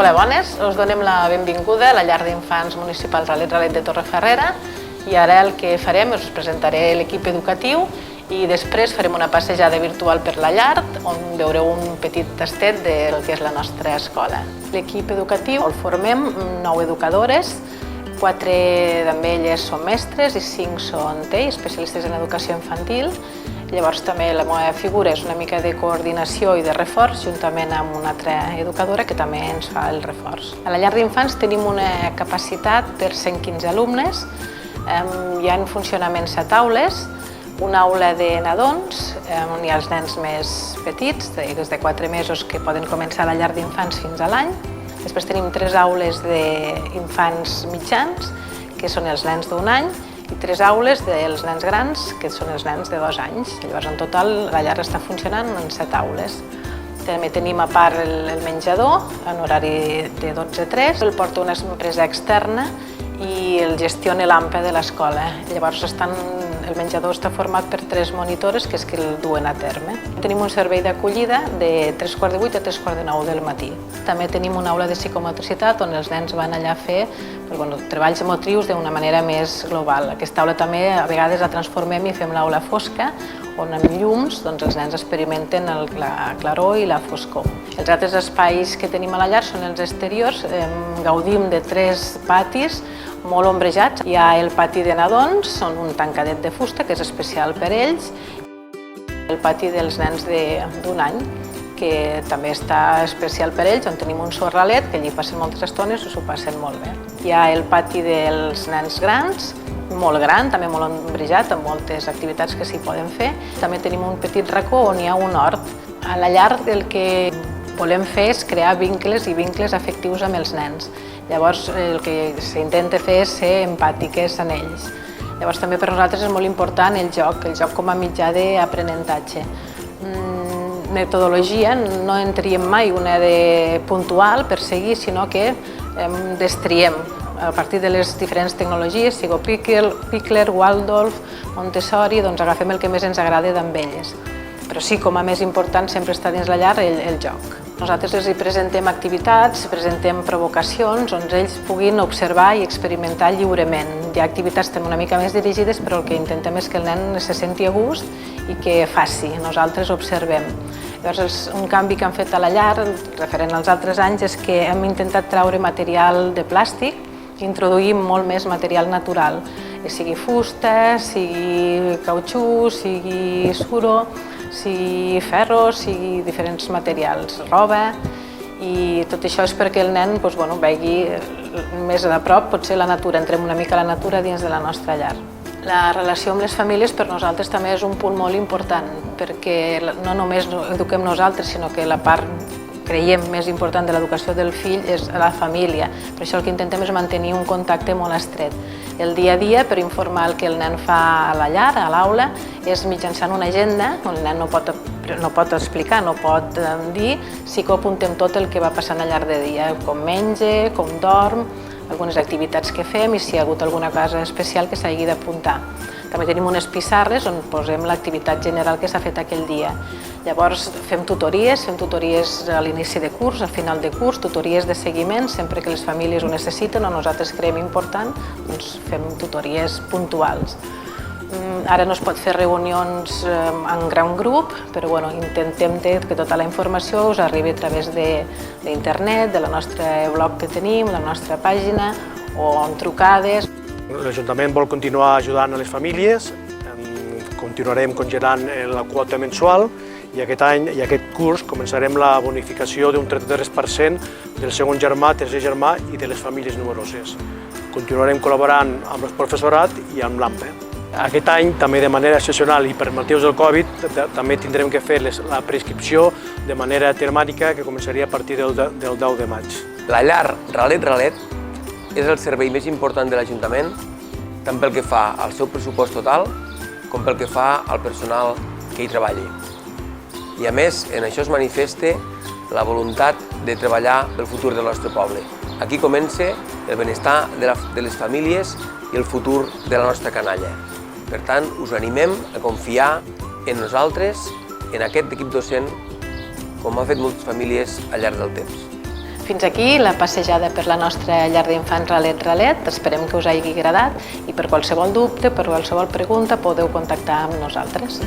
Hola, bones. Us donem la benvinguda a la llar d'infants municipal Ralet de Torreferrera i ara el que farem és us presentaré l'equip educatiu i després farem una passejada virtual per la llar on veureu un petit tastet del que és la nostra escola. L'equip educatiu el formem 9 educadores, 4 d'elles són mestres i 5 són TEI, especialistes en educació infantil. Llavors també la meva figura és una mica de coordinació i de reforç juntament amb una altra educadora que també ens fa el reforç. A la llar d'infants tenim una capacitat per 115 alumnes, hi ha en funcionament 7 aules, una aula de nadons on hi ha els nens més petits, des de 4 mesos que poden començar a la llar d'infants fins a l'any. Després tenim 3 aules d'infants mitjans, que són els nens d'1 any, i 3 aules dels nens grans, que són els nens de 2 anys. Llavors, en total, la llar està funcionant en 7 aules. També tenim a part el menjador, en horari de 12 a 3. El porta una empresa externa i el gestiona l'AMPA de l'escola. Llavors, el menjador està format per 3 monitores que és que el duen a terme. Tenim un servei d'acollida de 3:15 a 3:45 del matí. També tenim una aula de psicomotricitat on els nens van allà a fer treballs motrius d'una manera més global. Aquesta aula també a vegades la transformem i fem l'aula fosca, on amb llums els nens experimenten la claror i la foscor. Els altres espais que tenim a la llar són els exteriors. Gaudim de 3 patis molt ombrejats. Hi ha el pati de nadons, són un tancadet de fusta que és especial per ells. El pati dels nens d'1 any, que també està especial per ells, on tenim un sorralet, que allí passen moltes estones i s'ho passen molt bé. Hi ha el pati dels nens grans, molt gran, també molt ombrejat, amb moltes activitats que s'hi poden fer. També tenim un petit racó on hi ha un hort. A la llar el que volem fer és crear vincles i vincles afectius amb els nens. Llavors el que s'intenta fer és ser empàtiques en ells. Llavors també per nosaltres és molt important el joc com a mitjà d'aprenentatge. Metodologia, no en triem mai una de puntual per seguir, sinó que destriem a partir de les diferents tecnologies, sigui Pikler, Waldorf, Montessori, doncs agafem el que més ens agrada d'amb elles. Però sí, com a més important sempre està dins la llar el joc. Nosaltres els presentem activitats, presentem provocacions on ells puguin observar i experimentar lliurement. Hi ha activitats també una mica més dirigides, però el que intentem és que el nen se senti a gust i que faci, nosaltres observem. Llavors, un canvi que hem fet a la llar, referent als altres anys, és que hem intentat treure material de plàstic i introduir molt més material natural, sigui fusta, sigui cautxú, sigui suro, sigui ferro, sigui diferents materials, roba, i tot això és perquè el nen vegi més a prop, potser la natura, entrem una mica a la natura dins de la nostra llar. La relació amb les famílies per nosaltres també és un punt molt important, perquè no només eduquem nosaltres, sinó que la part, creiem, més important de l'educació del fill és la família. Per això el que intentem és mantenir un contacte molt estret. El dia a dia, per informar el que el nen fa a la llar, a l'aula, és mitjançant una agenda on el nen no pot explicar, no pot dir, sí que ho apuntem tot el que va passant al llarg del dia, com menja, com dorm, algunes activitats que fem i si hi ha hagut alguna cosa especial que s'hagi d'apuntar. També tenim unes pissarres on posem l'activitat general que s'ha fet aquell dia. Llavors fem tutories a l'inici de curs, al final de curs, tutories de seguiment, sempre que les famílies ho necessiten o nosaltres creiem important, doncs fem tutories puntuals. Ara no es pot fer reunions en gran grup, però intentem que tota la informació us arribi a través d'internet, de la nostra blog que tenim, de la nostra pàgina o en trucades. L'Ajuntament vol continuar ajudant a les famílies, continuarem congelant la quota mensual i aquest curs començarem la bonificació d'un 33% del segon germà, tercer germà i de les famílies numeroses. Continuarem col·laborant amb el professorat i amb l'AMPA. Aquest any, també de manera excepcional i per motius del Covid, també tindrem que fer la prescripció de manera telemàtica que començaria a partir del 10 de maig. La llar Ralet és el servei més important de l'Ajuntament, tant pel que fa al seu pressupost total com pel que fa al personal que hi treballi. I a més, en això es manifesta la voluntat de treballar pel futur del nostre poble. Aquí comença el benestar de les famílies i el futur de la nostra canalla. Per tant, us animem a confiar en nosaltres, en aquest equip docent, com han fet moltes famílies al llarg del temps. Fins aquí la passejada per la nostra llar d'infants Ralet. Esperem que us hagi agradat i per qualsevol dubte, per qualsevol pregunta podeu contactar amb nosaltres.